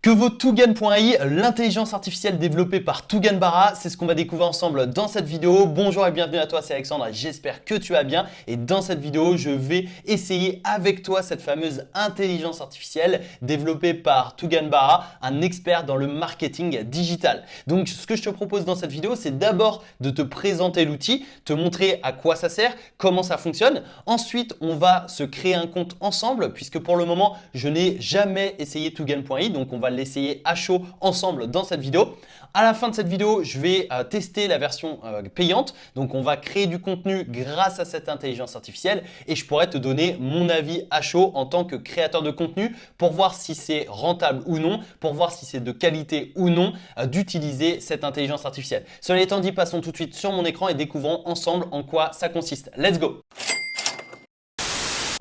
Que vaut Tugan.ai, l'intelligence artificielle développée par Tugan Barra? C'est ce qu'on va découvrir ensemble dans cette vidéo. Bonjour et bienvenue à toi, c'est Alexandre et j'espère que tu vas bien. Et dans cette vidéo, je vais essayer avec toi cette fameuse intelligence artificielle développée par Tugan Barra, un expert dans le marketing digital. Donc ce que je te propose dans cette vidéo, c'est d'abord de te présenter l'outil, te montrer à quoi ça sert, comment ça fonctionne. Ensuite, on va se créer un compte ensemble puisque pour le moment, je n'ai jamais essayé Tugan.ai, donc on va l'essayer à chaud ensemble dans cette vidéo. À la fin de cette vidéo, je vais tester la version payante. Donc, on va créer du contenu grâce à cette intelligence artificielle et je pourrais te donner mon avis à chaud en tant que créateur de contenu pour voir si c'est rentable ou non, pour voir si c'est de qualité ou non d'utiliser cette intelligence artificielle. Cela étant dit, passons tout de suite sur mon écran et découvrons ensemble en quoi ça consiste. Let's go!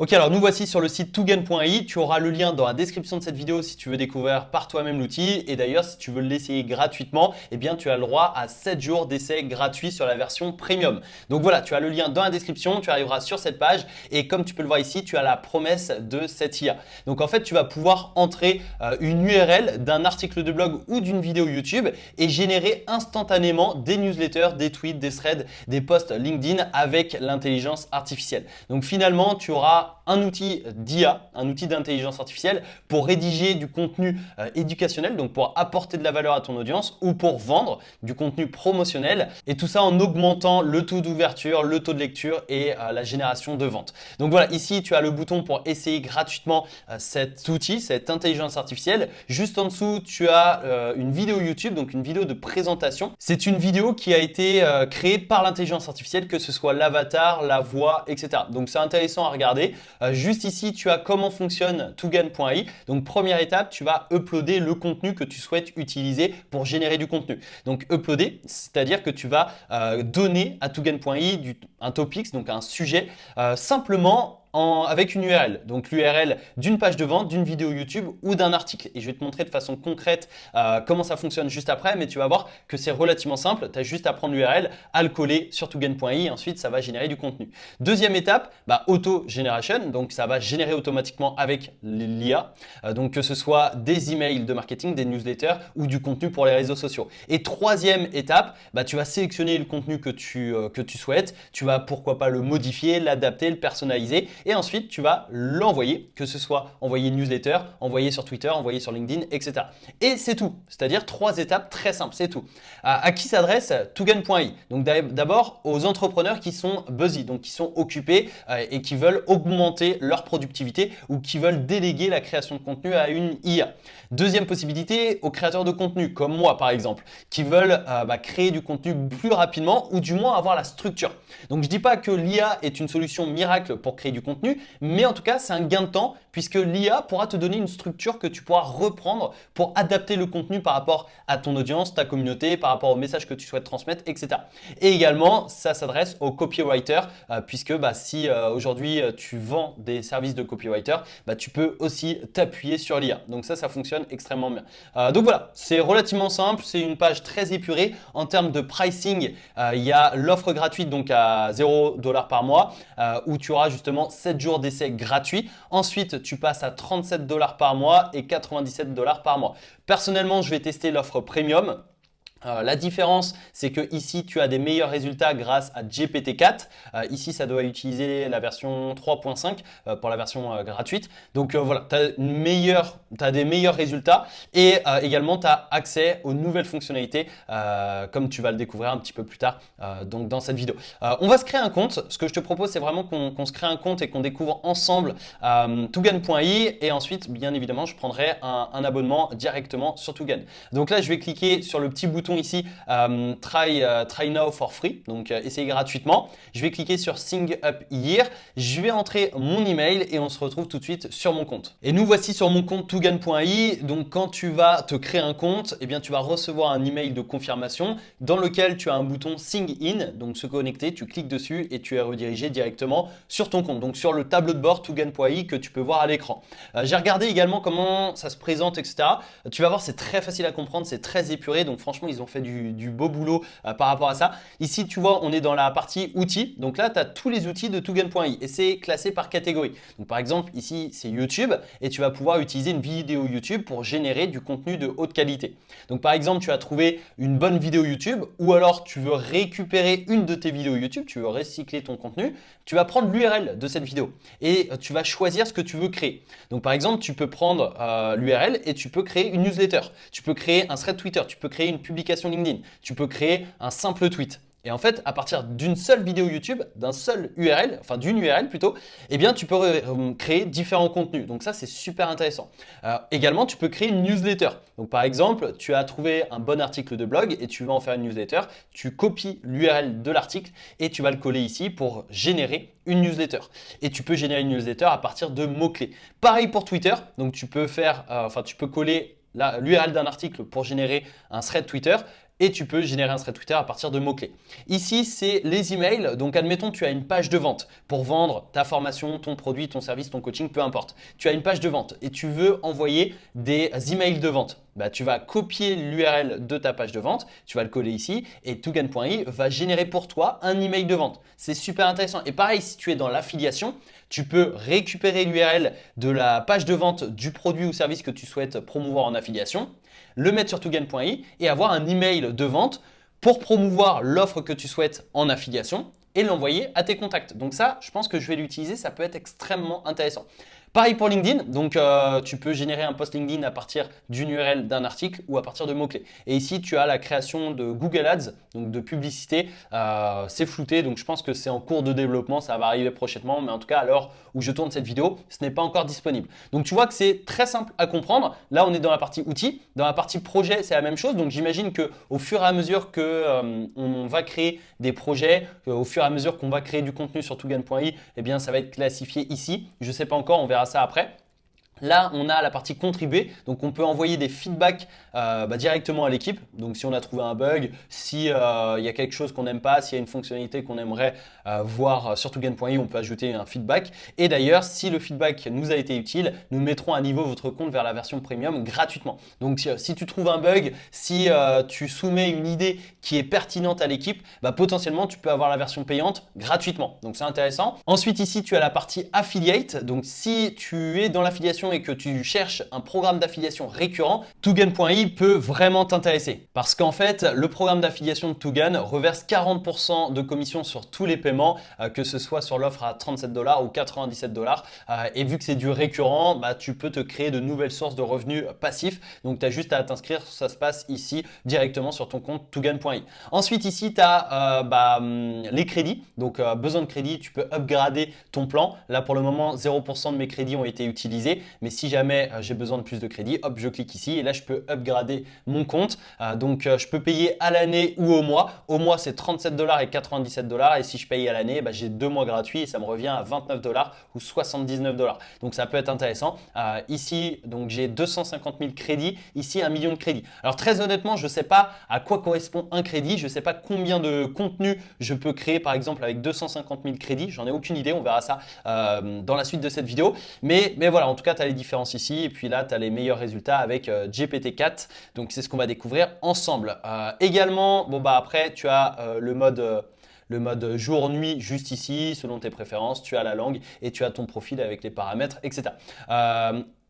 Ok, alors nous voici sur le site Tugan.ai. Tu auras le lien dans la description de cette vidéo si tu veux découvrir par toi-même l'outil. Et d'ailleurs, si tu veux l'essayer gratuitement, eh bien, tu as le droit à 7 jours d'essai gratuit sur la version premium. Donc voilà, tu as le lien dans la description, tu arriveras sur cette page et comme tu peux le voir ici, tu as la promesse de cette IA. Donc en fait, tu vas pouvoir entrer une URL d'un article de blog ou d'une vidéo YouTube et générer instantanément des newsletters, des tweets, des threads, des posts LinkedIn avec l'intelligence artificielle. Donc finalement, tu auras un outil d'IA, un outil d'intelligence artificielle pour rédiger du contenu éducationnel, donc pour apporter de la valeur à ton audience ou pour vendre du contenu promotionnel et tout ça en augmentant le taux d'ouverture, le taux de lecture et la génération de ventes. Donc voilà, ici tu as le bouton pour essayer gratuitement cet outil, cette intelligence artificielle. Juste en dessous, tu as une vidéo YouTube, donc une vidéo de présentation. C'est une vidéo qui a été créée par l'intelligence artificielle, que ce soit l'avatar, la voix, etc. Donc c'est intéressant à regarder. Juste ici, tu as comment fonctionne Tugan.ai. Donc, première étape, tu vas uploader le contenu que tu souhaites utiliser pour générer du contenu. Donc, uploader, c'est-à-dire que tu vas donner à Tugan.ai un topic, donc un sujet, simplement avec une URL. Donc l'URL d'une page de vente, d'une vidéo YouTube ou d'un article. Et je vais te montrer de façon concrète comment ça fonctionne juste après, mais tu vas voir que c'est relativement simple. Tu as juste à prendre l'URL, à le coller sur Tugan.ai et ensuite ça va générer du contenu. Deuxième étape, auto-generation. Donc ça va générer automatiquement avec l'IA. Donc que ce soit des emails de marketing, des newsletters ou du contenu pour les réseaux sociaux. Et troisième étape, tu vas sélectionner le contenu que tu souhaites. Tu vas pourquoi pas le modifier, l'adapter, le personnaliser. Et ensuite, tu vas l'envoyer, que ce soit envoyer une newsletter, envoyer sur Twitter, envoyer sur LinkedIn, etc. Et c'est tout. C'est-à-dire 3 étapes très simples, c'est tout. À qui s'adresse Tugan.ai? Donc d'abord aux entrepreneurs qui sont busy, donc qui sont occupés et qui veulent augmenter leur productivité ou qui veulent déléguer la création de contenu à une IA. Deuxième possibilité, aux créateurs de contenu, comme moi par exemple, qui veulent créer du contenu plus rapidement ou du moins avoir la structure. Donc je ne dis pas que l'IA est une solution miracle pour créer du contenu, mais en tout cas, c'est un gain de temps puisque l'IA pourra te donner une structure que tu pourras reprendre pour adapter le contenu par rapport à ton audience, ta communauté, par rapport au message que tu souhaites transmettre, etc. Et également, ça s'adresse aux copywriters puisque si aujourd'hui tu vends des services de copywriter, tu peux aussi t'appuyer sur l'IA. Donc ça fonctionne extrêmement bien. Donc voilà, c'est relativement simple, c'est une page très épurée. En termes de pricing, il y a l'offre gratuite donc à 0$ par mois où tu auras justement 7 jours d'essai gratuits. Ensuite, tu passes à 37$ par mois et 97$ par mois. Personnellement, je vais tester l'offre premium. La différence, c'est que ici, tu as des meilleurs résultats grâce à GPT-4. Ici, ça doit utiliser la version 3.5 pour la version gratuite. Donc voilà, tu as des meilleurs résultats et également, tu as accès aux nouvelles fonctionnalités comme tu vas le découvrir un petit peu plus tard donc dans cette vidéo. On va se créer un compte. Ce que je te propose, c'est vraiment qu'on se crée un compte et qu'on découvre ensemble Tugan.ai et ensuite, bien évidemment, je prendrai un abonnement directement sur Tugan. Donc là, je vais cliquer sur le petit bouton ici try now for free, donc essayer gratuitement. Je vais cliquer sur sign up here, je vais entrer mon email et on se retrouve tout de suite sur mon compte. Et nous voici sur mon compte Tugan.ai. Donc quand tu vas te créer un compte, eh bien tu vas recevoir un email de confirmation dans lequel tu as un bouton sign in, donc se connecter, tu cliques dessus et tu es redirigé directement sur ton compte, donc sur le tableau de bord Tugan.ai que tu peux voir à l'écran. J'ai regardé également comment ça se présente, etc. Tu vas voir, c'est très facile à comprendre, c'est très épuré, donc franchement ils ils ont fait du beau boulot par rapport à ça. Ici, tu vois, on est dans la partie outils. Donc là, tu as tous les outils de Toogan.ai et c'est classé par catégorie. Donc par exemple, ici, c'est YouTube et tu vas pouvoir utiliser une vidéo YouTube pour générer du contenu de haute qualité. Donc par exemple, tu as trouvé une bonne vidéo YouTube ou alors tu veux récupérer une de tes vidéos YouTube, tu veux recycler ton contenu, tu vas prendre l'URL de cette vidéo et tu vas choisir ce que tu veux créer. Donc par exemple, tu peux prendre l'URL et tu peux créer une newsletter, tu peux créer un thread Twitter, tu peux créer une publication LinkedIn, tu peux créer un simple tweet. Et en fait, à partir d'une seule vidéo YouTube, d'un seul URL, enfin d'une URL plutôt, eh bien tu peux créer différents contenus. Donc ça, c'est super intéressant. Également, tu peux créer une newsletter. Donc par exemple, tu as trouvé un bon article de blog et tu vas en faire une newsletter. Tu copies l'URL de l'article et tu vas le coller ici pour générer une newsletter. Et tu peux générer une newsletter à partir de mots-clés. Pareil pour Twitter. Donc tu peux tu peux coller l'URL d'un article pour générer un thread Twitter. Et tu peux générer un thread Twitter à partir de mots-clés. Ici, c'est les emails. Donc, admettons, tu as une page de vente pour vendre ta formation, ton produit, ton service, ton coaching, peu importe. Tu as une page de vente et tu veux envoyer des emails de vente. Tu vas copier l'URL de ta page de vente, tu vas le coller ici et Toogan.ai va générer pour toi un email de vente. C'est super intéressant. Et pareil, si tu es dans l'affiliation, tu peux récupérer l'URL de la page de vente du produit ou service que tu souhaites promouvoir en affiliation, le mettre sur Toogan.ai et avoir un email de vente pour promouvoir l'offre que tu souhaites en affiliation et l'envoyer à tes contacts. Donc ça, je pense que je vais l'utiliser, ça peut être extrêmement intéressant. Pareil pour LinkedIn, donc tu peux générer un post LinkedIn à partir d'une URL d'un article ou à partir de mots-clés. Et ici, tu as la création de Google Ads, donc de publicité. C'est flouté, donc je pense que c'est en cours de développement, ça va arriver prochainement, mais en tout cas, à l'heure où je tourne cette vidéo, ce n'est pas encore disponible. Donc tu vois que c'est très simple à comprendre. Là, on est dans la partie outils. Dans la partie projet, c'est la même chose. Donc j'imagine qu'au fur et à mesure qu'on va créer des projets, au fur et à mesure qu'on va créer du contenu sur Toogan.ai, eh bien, ça va être classifié ici. Je ne sais pas encore, on verra ça après. Là, on a la partie contribuer, donc on peut envoyer des feedbacks directement à l'équipe. Donc si on a trouvé un bug, si y a quelque chose qu'on n'aime pas, s'il y a une fonctionnalité qu'on aimerait voir sur Toogan.ai, on peut ajouter un feedback. Et d'ailleurs, si le feedback nous a été utile, nous mettrons à niveau votre compte vers la version premium gratuitement. Donc si tu trouves un bug, si tu soumets une idée qui est pertinente à l'équipe, potentiellement tu peux avoir la version payante gratuitement. Donc c'est intéressant. Ensuite ici, tu as la partie affiliate. Donc si tu es dans l'affiliation et que tu cherches un programme d'affiliation récurrent, Toogan.ai peut vraiment t'intéresser. Parce qu'en fait, le programme d'affiliation de Toogan reverse 40% de commission sur tous les paiements, que ce soit sur l'offre à 37$ ou 97$. Et vu que c'est du récurrent, tu peux te créer de nouvelles sources de revenus passifs. Donc, tu as juste à t'inscrire, ça se passe ici directement sur ton compte Toogan.ai. Ensuite, ici, tu as les crédits. Donc, besoin de crédit, tu peux upgrader ton plan. Là, pour le moment, 0% de mes crédits ont été utilisés. Mais si jamais j'ai besoin de plus de crédit, hop, je clique ici et là, je peux upgrader mon compte. Donc, je peux payer à l'année ou au mois. Au mois, c'est 37$ et 97$. Et si je paye à l'année, j'ai 2 mois gratuits et ça me revient à 29$ ou 79$. Donc, ça peut être intéressant. Ici, donc j'ai 250 000 crédits. Ici, 1 million de crédits. Alors, très honnêtement, je ne sais pas à quoi correspond un crédit. Je ne sais pas combien de contenu je peux créer, par exemple, avec 250 000 crédits. J'en ai aucune idée. On verra ça dans la suite de cette vidéo. Mais voilà, en tout cas, tu as les différences ici et puis là tu as les meilleurs résultats avec GPT-4, donc c'est ce qu'on va découvrir ensemble. Également, après tu as le mode jour-nuit juste ici, selon tes préférences, tu as la langue et tu as ton profil avec les paramètres, etc.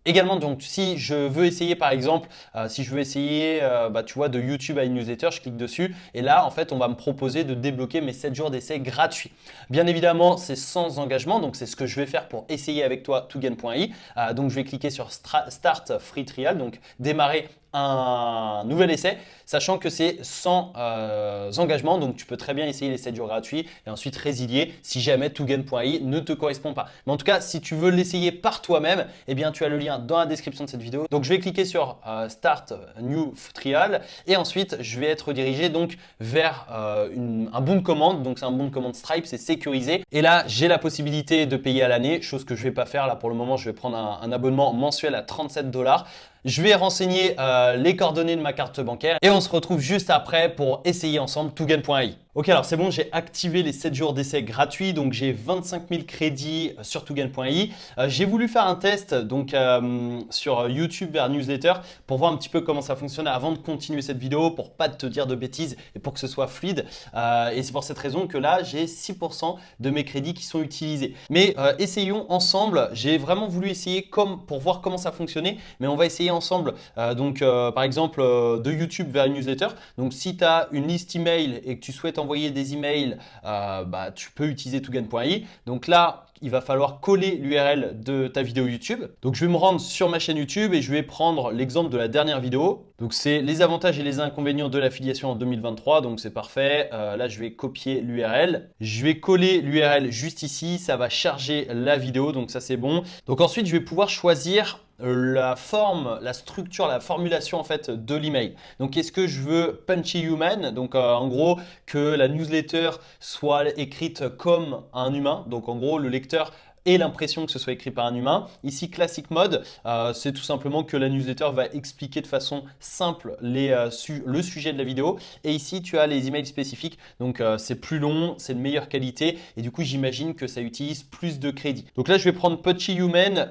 Également, donc, si je veux essayer, par exemple, si je veux essayer, tu vois, de YouTube à une newsletter, je clique dessus et là, en fait, on va me proposer de débloquer mes 7 jours d'essai gratuits. Bien évidemment, c'est sans engagement, donc c'est ce que je vais faire pour essayer avec toi Toogan.ai. Donc, je vais cliquer sur Start Free Trial, donc démarrer un nouvel essai, sachant que c'est sans engagement, donc tu peux très bien essayer les 7 jours gratuits et ensuite résilier si jamais Toogan.ai ne te correspond pas. Mais en tout cas, si tu veux l'essayer par toi-même, eh bien tu as le lien dans la description de cette vidéo. Donc je vais cliquer sur Start New Trial et ensuite je vais être dirigé donc vers un bon de commande. Donc c'est un bon de commande Stripe, c'est sécurisé. Et là, j'ai la possibilité de payer à l'année, chose que je vais pas faire là pour le moment. Je vais prendre un abonnement mensuel à 37$. Je vais renseigner les coordonnées de ma carte bancaire et on se retrouve juste après pour essayer ensemble Toogan.ai. Ok, alors c'est bon, j'ai activé les 7 jours d'essai gratuits, donc j'ai 25 000 crédits sur Tougan.ai. J'ai voulu faire un test donc sur YouTube vers newsletter pour voir un petit peu comment ça fonctionne avant de continuer cette vidéo, pour pas te dire de bêtises et pour que ce soit fluide. Et c'est pour cette raison que là, j'ai 6% de mes crédits qui sont utilisés. Mais essayons ensemble. J'ai vraiment voulu essayer pour voir comment ça fonctionnait, mais on va essayer ensemble. Par exemple, de YouTube vers une newsletter. Donc si tu as une liste email et que tu souhaites envoyer des emails, tu peux utiliser Tougan.ai. Donc là, il va falloir coller l'URL de ta vidéo YouTube. Donc je vais me rendre sur ma chaîne YouTube et je vais prendre l'exemple de la dernière vidéo. Donc c'est les avantages et les inconvénients de l'affiliation en 2023. Donc c'est parfait. Là, je vais copier l'URL. Je vais coller l'URL juste ici. Ça va charger la vidéo. Donc ça, c'est bon. Donc ensuite, je vais pouvoir choisir la forme, la structure, la formulation en fait de l'email. Donc est-ce que je veux punchy human, donc en gros que la newsletter soit écrite comme un humain, donc en gros le lecteur ait l'impression que ce soit écrit par un humain. Ici, Classic Mode, c'est tout simplement que la newsletter va expliquer de façon simple le sujet de la vidéo. Et ici, tu as les emails spécifiques. Donc, c'est plus long, c'est de meilleure qualité. Et du coup, j'imagine que ça utilise plus de crédits. Donc là, je vais prendre Punchy Human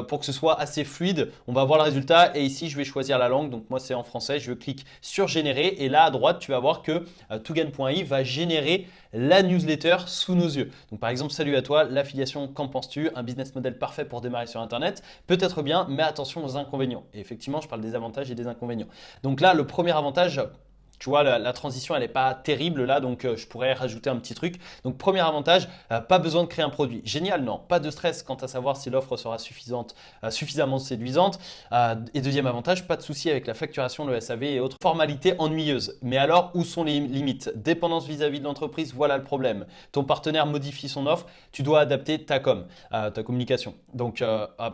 pour que ce soit assez fluide. On va voir le résultat. Et ici, je vais choisir la langue. Donc, moi, c'est en français. Je clique sur Générer. Et là, à droite, tu vas voir que Tougan.ai va générer la newsletter sous nos yeux. Donc, par exemple, salut à toi, l'affiliation, qu'en penses-tu? Un business model parfait pour démarrer sur Internet? Peut-être bien, mais attention aux inconvénients. Et effectivement, je parle des avantages et des inconvénients. Donc là, le premier avantage, tu vois, la transition, elle n'est pas terrible là, donc je pourrais rajouter un petit truc. Donc, premier avantage, pas besoin de créer un produit. Génial, non, pas de stress quant à savoir si l'offre sera suffisamment séduisante. Et deuxième avantage, pas de souci avec la facturation, le SAV et autres formalités ennuyeuses. Mais alors, où sont les limites? Dépendance vis-à-vis de l'entreprise, voilà le problème. Ton partenaire modifie son offre, tu dois adapter ta communication. Donc,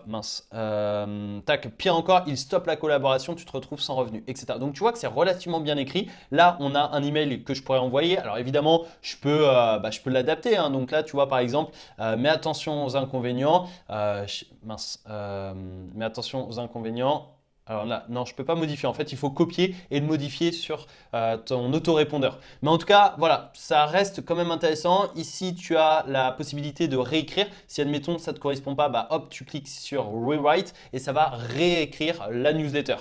mince. Tac, pire encore, il stoppe la collaboration, tu te retrouves sans revenu, etc. Donc, tu vois que c'est relativement bien écrit. Là, on a un email que je pourrais envoyer. Alors évidemment, je peux l'adapter. Hein. Donc là, tu vois par exemple, mais attention aux inconvénients. Mais attention aux inconvénients. Alors là, non, je ne peux pas modifier. En fait, il faut copier et le modifier sur ton autorépondeur. Mais en tout cas, voilà, ça reste quand même intéressant. Ici, tu as la possibilité de réécrire. Si admettons ça ne te correspond pas, hop, tu cliques sur Rewrite et ça va réécrire la newsletter.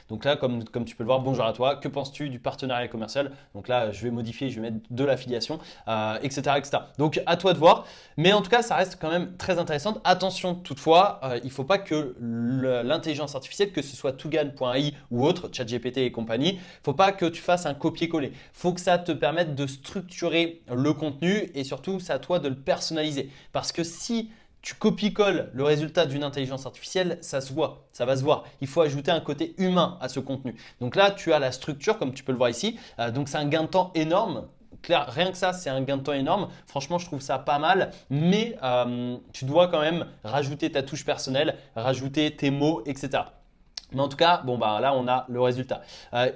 Donc là, comme tu peux le voir, bonjour à toi, que penses-tu du partenariat commercial? Donc là, je vais modifier, je vais mettre de l'affiliation, etc., etc. Donc à toi de voir. Mais en tout cas, ça reste quand même très intéressant. Attention toutefois, il ne faut pas que l'intelligence artificielle, que ce soit Tougan.ai ou autre, ChatGPT et compagnie, il ne faut pas que tu fasses un copier-coller. Il faut que ça te permette de structurer le contenu et surtout, c'est à toi de le personnaliser. Parce que si tu copies-colles le résultat d'une intelligence artificielle, ça se voit, ça va se voir. Il faut ajouter un côté humain à ce contenu. Donc là, tu as la structure, comme tu peux le voir ici. Donc c'est un gain de temps énorme. Claire, rien que ça, c'est un gain de temps énorme. Franchement, je trouve ça pas mal. Mais tu dois quand même rajouter ta touche personnelle, rajouter tes mots, etc. Mais en tout cas, bon là on a le résultat.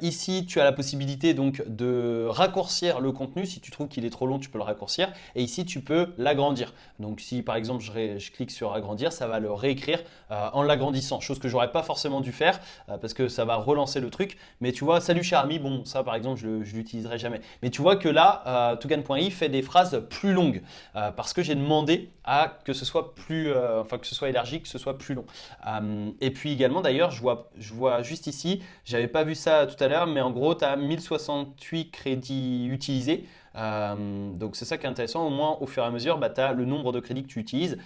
Ici, tu as la possibilité donc de raccourcir le contenu. Si tu trouves qu'il est trop long, tu peux le raccourcir. Et ici, tu peux l'agrandir. Donc si par exemple je clique sur agrandir, ça va le réécrire en l'agrandissant. Chose que j'aurais pas forcément dû faire parce que ça va relancer le truc. Mais tu vois, salut cher ami, bon ça par exemple je l'utiliserai jamais. Mais tu vois que là, Tougan.ai fait des phrases plus longues parce que j'ai demandé à que ce soit que ce soit élargi, que ce soit plus long. Et puis également d'ailleurs, je vois juste ici, j'avais pas vu ça tout à l'heure, mais en gros, tu as 1068 crédits utilisés. Donc c'est ça qui est intéressant, au moins au fur et à mesure, tu as le nombre de crédits que tu utilises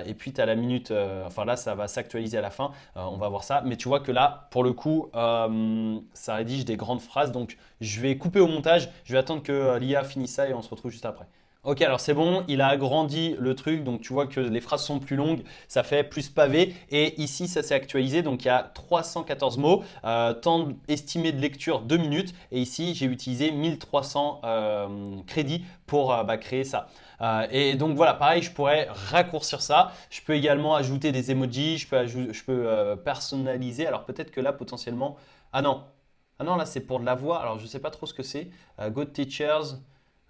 et puis tu as la minute, là ça va s'actualiser à la fin, on va voir ça. Mais tu vois que là, pour le coup, ça rédige des grandes phrases, donc je vais couper au montage, je vais attendre que l'IA finisse ça et on se retrouve juste après. Ok, alors c'est bon, il a agrandi le truc, donc tu vois que les phrases sont plus longues, ça fait plus pavé. Et ici, ça s'est actualisé, donc il y a 314 mots, temps estimé de lecture 2 minutes. Et ici, j'ai utilisé 1300 crédits pour créer ça. Et donc voilà, pareil, je pourrais raccourcir ça. Je peux également ajouter des emojis, je peux personnaliser. Alors peut-être que là, potentiellement… Ah non, là c'est pour de la voix, alors je ne sais pas trop ce que c'est. Good Teachers…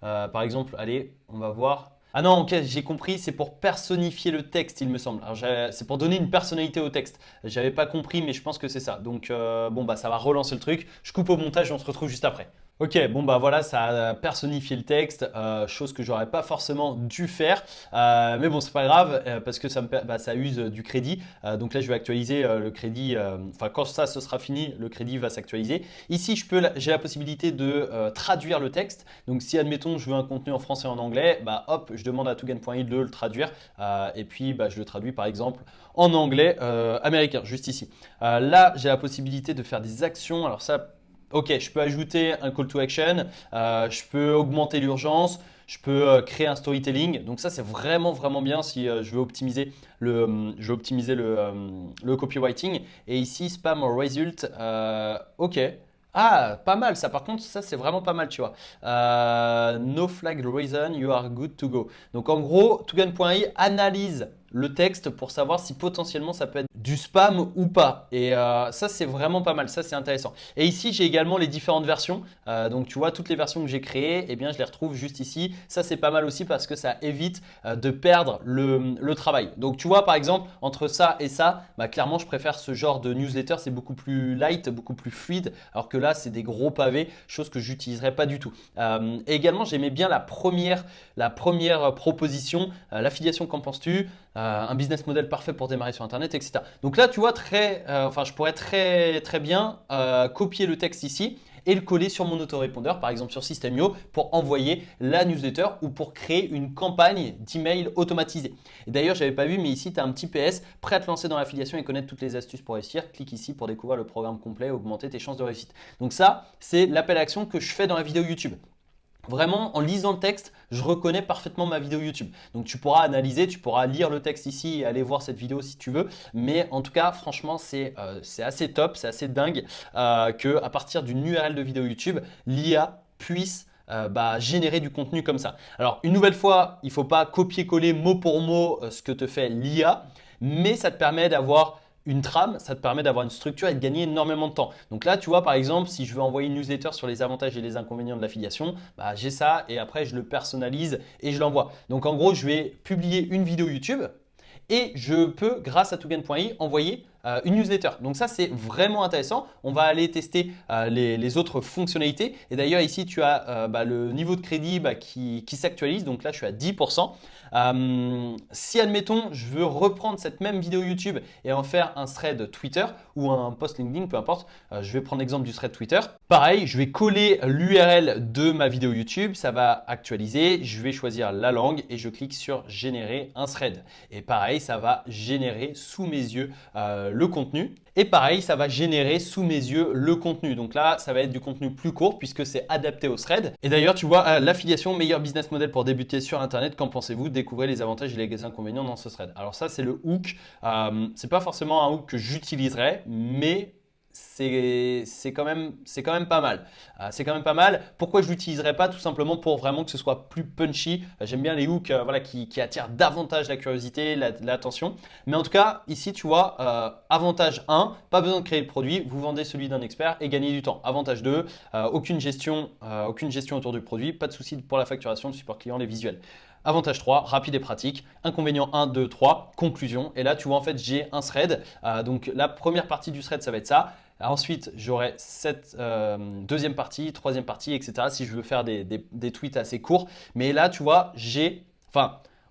par exemple, allez, on va voir. Ah non, ok, j'ai compris, c'est pour personnifier le texte, il me semble. Alors, c'est pour donner une personnalité au texte. J'avais pas compris, mais je pense que c'est ça. Donc, ça va relancer le truc. Je coupe au montage et on se retrouve juste après. Ok, bon bah voilà, ça a personnifié le texte, chose que j'aurais pas forcément dû faire, mais bon c'est pas grave parce que ça use du crédit. Donc là je vais actualiser le crédit, enfin quand ça ce sera fini, le crédit va s'actualiser. Ici j'ai la possibilité de traduire le texte. Donc si admettons je veux un contenu en français et en anglais, bah hop, je demande à Tugan.i de le traduire et puis bah, je le traduis par exemple en anglais américain, juste ici. Là j'ai la possibilité de faire des actions, alors ça. Ok, je peux ajouter un call to action, je peux augmenter l'urgence, je peux créer un storytelling. Donc ça, c'est vraiment, vraiment bien si je veux optimiser le copywriting. Et ici, spam or result, ok. Ah, pas mal ça. Par contre, ça, c'est vraiment pas mal, tu vois. No flag reason, you are good to go. Donc en gros, Tugan.i analyse le texte pour savoir si potentiellement ça peut être du spam ou pas. Et ça, c'est vraiment pas mal. Ça, c'est intéressant. Et ici, j'ai également les différentes versions. Donc, tu vois, toutes les versions que j'ai créées, eh bien, je les retrouve juste ici. Ça, c'est pas mal aussi parce que ça évite de perdre le travail. Donc, tu vois, par exemple, entre ça et ça, bah, clairement, je préfère ce genre de newsletter. C'est beaucoup plus light, beaucoup plus fluide. Alors que là, c'est des gros pavés, chose que j'utiliserais pas du tout. Et également, j'aimais bien la première proposition, l'affiliation, qu'en penses-tu? Un business model parfait pour démarrer sur Internet, etc. Donc là, tu vois, je pourrais très bien copier le texte ici et le coller sur mon autorépondeur, par exemple sur System.io, pour envoyer la newsletter ou pour créer une campagne d'email automatisée. Et d'ailleurs, je n'avais pas vu, mais ici, tu as un petit PS, prêt à te lancer dans l'affiliation et connaître toutes les astuces pour réussir. Clique ici pour découvrir le programme complet et augmenter tes chances de réussite. Donc ça, c'est l'appel à action que je fais dans la vidéo YouTube. Vraiment, en lisant le texte, je reconnais parfaitement ma vidéo YouTube. Donc tu pourras analyser, tu pourras lire le texte ici et aller voir cette vidéo si tu veux. Mais en tout cas, franchement, c'est assez top, c'est assez dingue qu'à partir d'une URL de vidéo YouTube, l'IA puisse générer du contenu comme ça. Alors une nouvelle fois, il ne faut pas copier-coller mot pour mot ce que te fait l'IA, mais ça te permet d'avoir une trame, ça te permet d'avoir une structure et de gagner énormément de temps. Donc là, tu vois, par exemple, si je veux envoyer une newsletter sur les avantages et les inconvénients de l'affiliation, bah, j'ai ça et après, je le personnalise et je l'envoie. Donc en gros, je vais publier une vidéo YouTube et je peux, grâce à Tugan.i, envoyer une newsletter. Donc ça, c'est vraiment intéressant. On va aller tester les autres fonctionnalités. Et d'ailleurs, ici, tu as le niveau de crédit qui s'actualise. Donc là, je suis à 10%. Si, admettons, je veux reprendre cette même vidéo YouTube et en faire un thread Twitter ou un post LinkedIn, peu importe, je vais prendre l'exemple du thread Twitter. Pareil, je vais coller l'URL de ma vidéo YouTube. Ça va actualiser. Je vais choisir la langue et je clique sur générer un thread. Et pareil, ça va générer sous mes yeux le contenu. Et pareil, ça va générer sous mes yeux le contenu. Donc là, ça va être du contenu plus court puisque c'est adapté au thread. Et d'ailleurs, tu vois, l'affiliation, meilleur business model pour débuter sur Internet. Qu'en pensez-vous? Découvrez les avantages et les inconvénients dans ce thread. Alors ça, c'est le hook. C'est pas forcément un hook que j'utiliserais, mais c'est quand même pas mal. C'est quand même pas mal. Pourquoi je l'utiliserais pas? Tout simplement pour vraiment que ce soit plus punchy. J'aime bien les hooks qui attirent davantage la curiosité, l'attention. Mais en tout cas, ici, tu vois, avantage 1, pas besoin de créer le produit. Vous vendez celui d'un expert et gagnez du temps. Avantage 2, aucune gestion autour du produit. Pas de souci pour la facturation, le support client, les visuels. Avantage 3, rapide et pratique. Inconvénient 1, 2, 3, conclusion. Et là, tu vois, en fait, j'ai un thread. Donc, la première partie du thread, ça va être ça. Ensuite, j'aurai cette deuxième partie, troisième partie, etc. si je veux faire des tweets assez courts. Mais là, tu vois,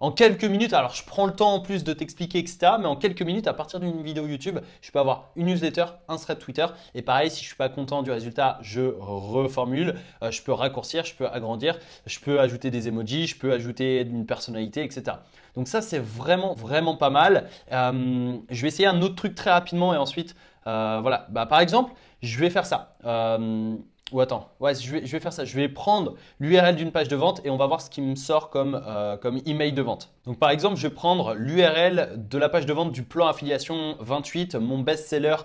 en quelques minutes, alors je prends le temps en plus de t'expliquer, etc. Mais en quelques minutes, à partir d'une vidéo YouTube, je peux avoir une newsletter, un thread Twitter. Et pareil, si je ne suis pas content du résultat, je reformule. Je peux raccourcir, je peux agrandir, je peux ajouter des emojis, je peux ajouter une personnalité, etc. Donc ça, c'est vraiment, vraiment pas mal. Je vais essayer un autre truc très rapidement et ensuite, voilà. Par exemple, je vais faire ça. Je vais faire ça. Je vais prendre l'URL d'une page de vente et on va voir ce qui me sort comme email de vente. Donc par exemple, je vais prendre l'URL de la page de vente du plan affiliation 28, mon best-seller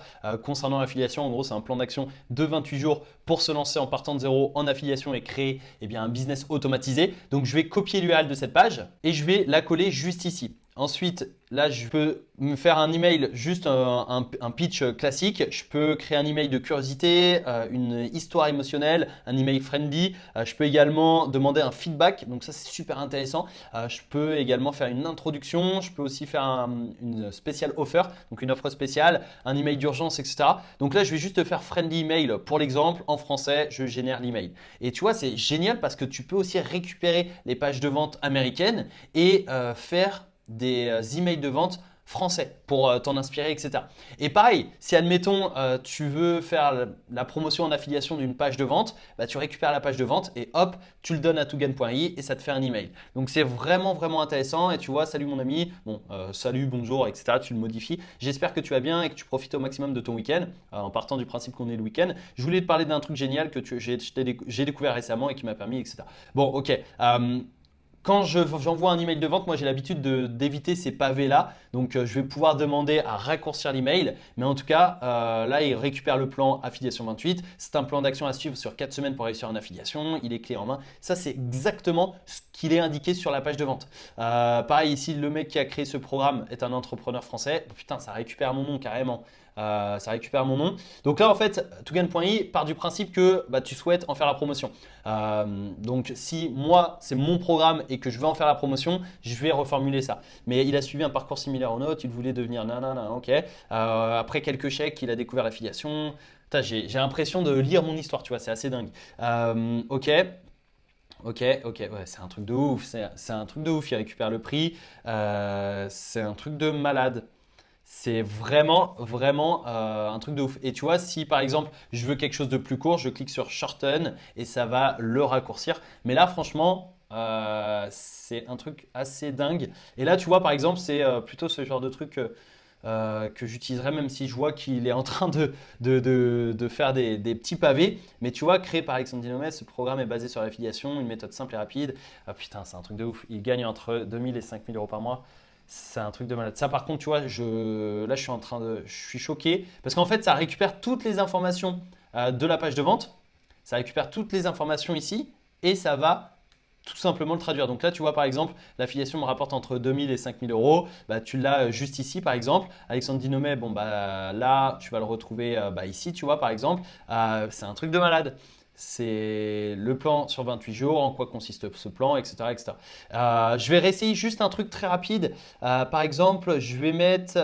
concernant l'affiliation. En gros, c'est un plan d'action de 28 jours pour se lancer en partant de zéro en affiliation et créer un business automatisé. Donc je vais copier l'URL de cette page et je vais la coller juste ici. Ensuite, là, je peux me faire un email, juste un pitch classique. Je peux créer un email de curiosité, une histoire émotionnelle, un email friendly. Je peux également demander un feedback. Donc ça, c'est super intéressant. Je peux également faire une introduction. Je peux aussi faire une spéciale offer, donc une offre spéciale, un email d'urgence, etc. Donc là, je vais juste faire friendly email. Pour l'exemple, en français, je génère l'email. Et tu vois, c'est génial parce que tu peux aussi récupérer les pages de vente américaines et faire des emails de vente français pour t'en inspirer, etc. Et pareil, si admettons tu veux faire la promotion en affiliation d'une page de vente, bah, tu récupères la page de vente et hop, tu le donnes à togan.ai et ça te fait un email. Donc c'est vraiment vraiment intéressant et tu vois, salut mon ami, bon, salut, bonjour, etc. Tu le modifies. J'espère que tu vas bien et que tu profites au maximum de ton week-end en partant du principe qu'on est le week-end. Je voulais te parler d'un truc génial que j'ai découvert récemment et qui m'a permis, etc. Bon, ok. Quand j'envoie un email de vente, moi j'ai l'habitude d'éviter ces pavés-là. Donc je vais pouvoir demander à raccourcir l'email. Mais en tout cas, là, il récupère le plan affiliation 28. C'est un plan d'action à suivre sur 4 semaines pour réussir en affiliation. Il est clé en main. Ça, c'est exactement ce qu'il est indiqué sur la page de vente. Pareil, ici, le mec qui a créé ce programme est un entrepreneur français. Putain, ça récupère mon nom carrément. Ça récupère mon nom. Donc là, en fait, togan.ai part du principe que bah, tu souhaites en faire la promotion. Donc si moi, c'est mon programme et que je veux en faire la promotion, je vais reformuler ça. Mais il a suivi un parcours similaire au nôtre, il voulait devenir nanana, ok. Après quelques chèques, il a découvert l'affiliation. J'ai l'impression de lire mon histoire, tu vois, c'est assez dingue. Ok. Ok, ouais, c'est un truc de ouf, c'est un truc de ouf, il récupère le prix, c'est un truc de malade. C'est vraiment, vraiment un truc de ouf. Et tu vois, si par exemple, je veux quelque chose de plus court, je clique sur Shorten et ça va le raccourcir. Mais là, franchement, c'est un truc assez dingue. Et là, tu vois, par exemple, c'est plutôt ce genre de truc que j'utiliserais même si je vois qu'il est en train de faire des petits pavés. Mais tu vois, créé par Alexandre Dinomet, ce programme est basé sur l'affiliation, une méthode simple et rapide. Ah putain, c'est un truc de ouf. Il gagne entre 2000 et 5000 euros par mois. C'est un truc de malade. Ça, par contre, tu vois, là, je suis choqué parce qu'en fait, ça récupère toutes les informations de la page de vente. Ça récupère toutes les informations ici et ça va tout simplement le traduire. Donc là, tu vois, par exemple, l'affiliation me rapporte entre 2000 et 5000 euros. Bah, tu l'as juste ici, par exemple. Alexandre Dinomet, bon, bah, là, tu vas le retrouver ici, tu vois, par exemple. C'est un truc de malade. C'est le plan sur 28 jours, en quoi consiste ce plan, etc. etc. Je vais réessayer juste un truc très rapide. Par exemple, je vais mettre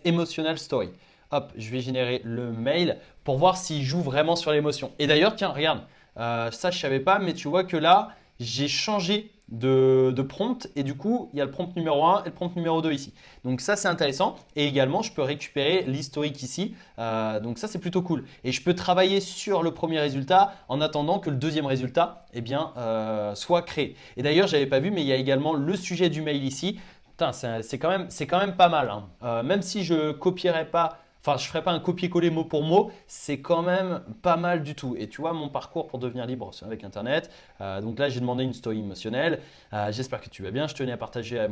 Emotional Story. Hop, je vais générer le mail pour voir s'il joue vraiment sur l'émotion. Et d'ailleurs, tiens, regarde, ça je ne savais pas, mais tu vois que là, j'ai changé de prompt et du coup, il y a le prompt numéro 1 et le prompt numéro 2 ici. Donc ça, c'est intéressant. Et également, je peux récupérer l'historique ici. Donc ça, c'est plutôt cool. Et je peux travailler sur le premier résultat en attendant que le deuxième résultat soit créé. Et d'ailleurs, je n'avais pas vu, mais il y a également le sujet du mail ici. Putain, c'est quand même pas mal, hein. Même si je copierais pas. Enfin, je ne ferai pas un copier-coller mot pour mot, c'est quand même pas mal du tout. Et tu vois mon parcours pour devenir libre avec Internet. Donc là, j'ai demandé une story émotionnelle. J'espère que tu vas bien. Je tenais à partager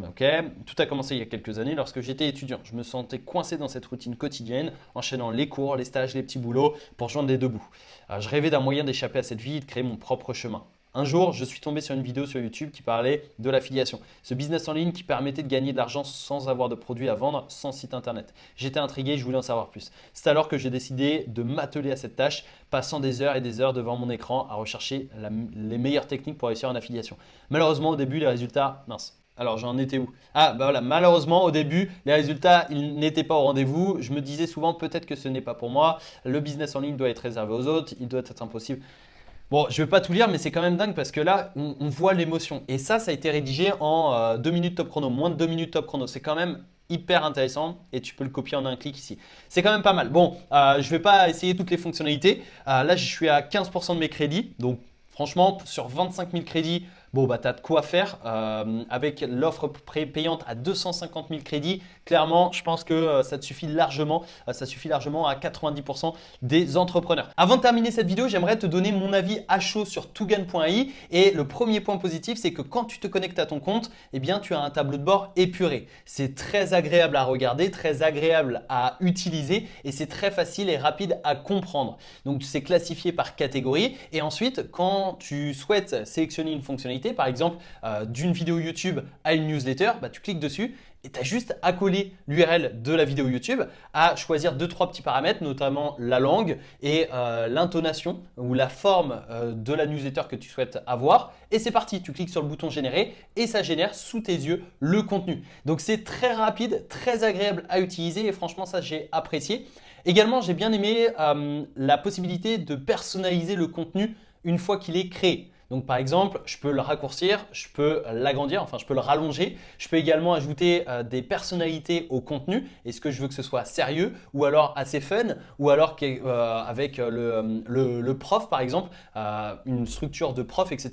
Ok. Tout a commencé il y a quelques années lorsque j'étais étudiant. Je me sentais coincé dans cette routine quotidienne, enchaînant les cours, les stages, les petits boulots pour joindre les deux bouts. Je rêvais d'un moyen d'échapper à cette vie et de créer mon propre chemin. Un jour, je suis tombé sur une vidéo sur YouTube qui parlait de l'affiliation, ce business en ligne qui permettait de gagner de l'argent sans avoir de produits à vendre, sans site internet. J'étais intrigué, je voulais en savoir plus. C'est alors que j'ai décidé de m'atteler à cette tâche, passant des heures et des heures devant mon écran à rechercher les meilleures techniques pour réussir en affiliation. Malheureusement, au début, les résultats, mince. Alors j'en étais où? Ah bah voilà, malheureusement au début les résultats ils n'étaient pas au rendez-vous. Je me disais souvent peut-être que ce n'est pas pour moi. Le business en ligne doit être réservé aux autres, il doit être impossible. Bon, je ne vais pas tout lire, mais c'est quand même dingue parce que là, on voit l'émotion. Et ça a été rédigé en 2 minutes top chrono, moins de 2 minutes top chrono. C'est quand même hyper intéressant et tu peux le copier en un clic ici. C'est quand même pas mal. Bon, je ne vais pas essayer toutes les fonctionnalités. Là, je suis à 15% de mes crédits. Donc, franchement, sur 25 000 crédits, bon, bah, tu as de quoi faire. Avec l'offre payante à 250 000 crédits, clairement, je pense que ça te suffit largement. Ça suffit largement à 90% des entrepreneurs. Avant de terminer cette vidéo, j'aimerais te donner mon avis à chaud sur togan.ai. Et le premier point positif, c'est que quand tu te connectes à ton compte, eh bien, tu as un tableau de bord épuré. C'est très agréable à regarder, très agréable à utiliser et c'est très facile et rapide à comprendre. Donc, c'est classifié par catégorie. Et ensuite, quand tu souhaites sélectionner une fonctionnalité, fonctionnalité, par exemple d'une vidéo YouTube à une newsletter, bah, tu cliques dessus et tu as juste à coller l'URL de la vidéo YouTube, à choisir 2-3 petits paramètres, notamment la langue et l'intonation ou la forme de la newsletter que tu souhaites avoir. Et c'est parti, tu cliques sur le bouton générer et ça génère sous tes yeux le contenu. Donc c'est très rapide, très agréable à utiliser et franchement ça j'ai apprécié. Également, j'ai bien aimé la possibilité de personnaliser le contenu une fois qu'il est créé. Donc par exemple, je peux le raccourcir, je peux l'agrandir, enfin je peux le rallonger. Je peux également ajouter des personnalités au contenu. Est-ce que je veux que ce soit sérieux ou alors assez fun ou alors avec le prof par exemple, une structure de prof, etc.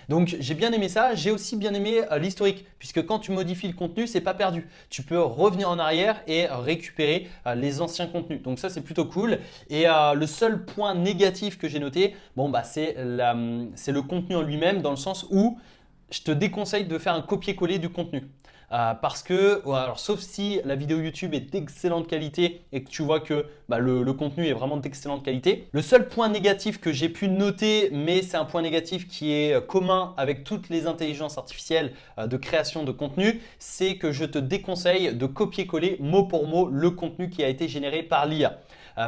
Donc j'ai bien aimé ça. J'ai aussi bien aimé l'historique puisque quand tu modifies le contenu, c'est pas perdu. Tu peux revenir en arrière et récupérer les anciens contenus. Donc ça c'est plutôt cool. Et le seul point négatif que j'ai noté, bon bah c'est le contenu en lui-même dans le sens où je te déconseille de faire un copier-coller du contenu. Parce que, alors, sauf si la vidéo YouTube est d'excellente qualité et que tu vois que le contenu est vraiment d'excellente qualité. Le seul point négatif que j'ai pu noter, mais c'est un point négatif qui est commun avec toutes les intelligences artificielles de création de contenu, c'est que je te déconseille de copier-coller mot pour mot le contenu qui a été généré par l'IA.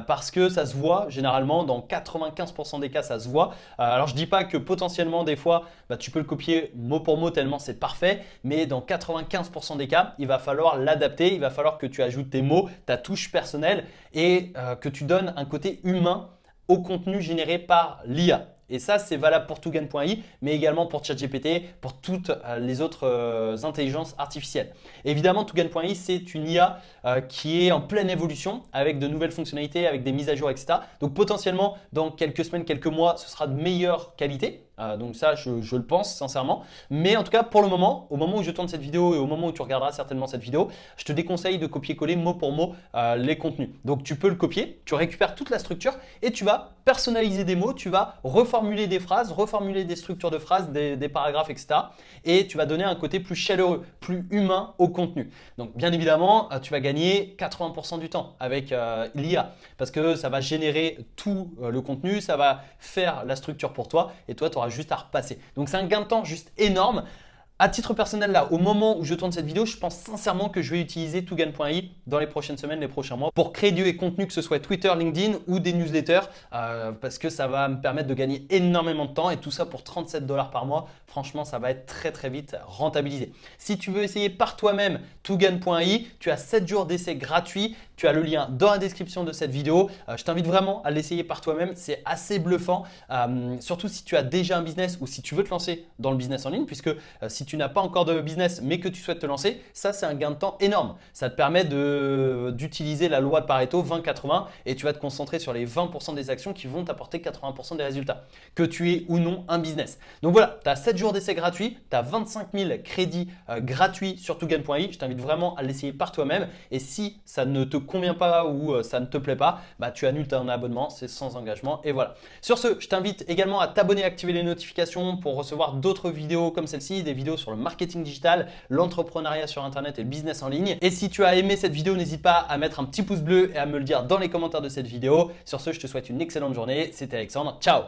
Parce que ça se voit, généralement dans 95% des cas ça se voit. Alors je ne dis pas que potentiellement des fois tu peux le copier mot pour mot tellement c'est parfait, mais dans 95% des cas il va falloir l'adapter, il va falloir que tu ajoutes tes mots, ta touche personnelle et que tu donnes un côté humain au contenu généré par l'IA. Et ça, c'est valable pour Toogan.ai, mais également pour ChatGPT, pour toutes les autres intelligences artificielles. Évidemment, Toogan.ai, c'est une IA qui est en pleine évolution avec de nouvelles fonctionnalités, avec des mises à jour, etc. Donc potentiellement, dans quelques semaines, quelques mois, ce sera de meilleure qualité. Donc ça, je le pense sincèrement. Mais en tout cas, pour le moment, au moment où je tourne cette vidéo et au moment où tu regarderas certainement cette vidéo, je te déconseille de copier-coller mot pour mot les contenus. Donc tu peux le copier, tu récupères toute la structure et tu vas personnaliser des mots, tu vas reformuler des phrases, reformuler des structures de phrases, des paragraphes, etc. Et tu vas donner un côté plus chaleureux, plus humain au contenu. Donc bien évidemment, tu vas gagner 80% du temps avec l'IA parce que ça va générer tout le contenu, ça va faire la structure pour toi et toi, tu auras juste à repasser. Donc c'est un gain de temps juste énorme. À titre personnel, là, au moment où je tourne cette vidéo, je pense sincèrement que je vais utiliser Toogan.ai dans les prochaines semaines, les prochains mois pour créer du contenu, que ce soit Twitter, LinkedIn ou des newsletters parce que ça va me permettre de gagner énormément de temps et tout ça pour 37 $ par mois. Franchement, ça va être très très vite rentabilisé. Si tu veux essayer par toi-même Toogan.ai, tu as 7 jours d'essai gratuit. Tu as le lien dans la description de cette vidéo. Je t'invite vraiment à l'essayer par toi-même. C'est assez bluffant, surtout si tu as déjà un business ou si tu veux te lancer dans le business en ligne, puisque si tu n'as pas encore de business mais que tu souhaites te lancer, ça c'est un gain de temps énorme. Ça te permet d'utiliser la loi de Pareto 20-80 et tu vas te concentrer sur les 20% des actions qui vont t'apporter 80% des résultats, que tu aies ou non un business. Donc voilà, tu as 7 jours d'essai gratuit, tu as 25 000 crédits gratuits sur Toogan.ai. Je t'invite vraiment à l'essayer par toi-même et si ça ne te convient pas ou ça ne te plaît pas, tu annules ton abonnement, c'est sans engagement et voilà. Sur ce, je t'invite également à t'abonner, à activer les notifications pour recevoir d'autres vidéos comme celle-ci, des vidéos sur le marketing digital, l'entrepreneuriat sur internet et le business en ligne. Et si tu as aimé cette vidéo, n'hésite pas à mettre un petit pouce bleu et à me le dire dans les commentaires de cette vidéo. Sur ce, je te souhaite une excellente journée. C'était Alexandre, ciao!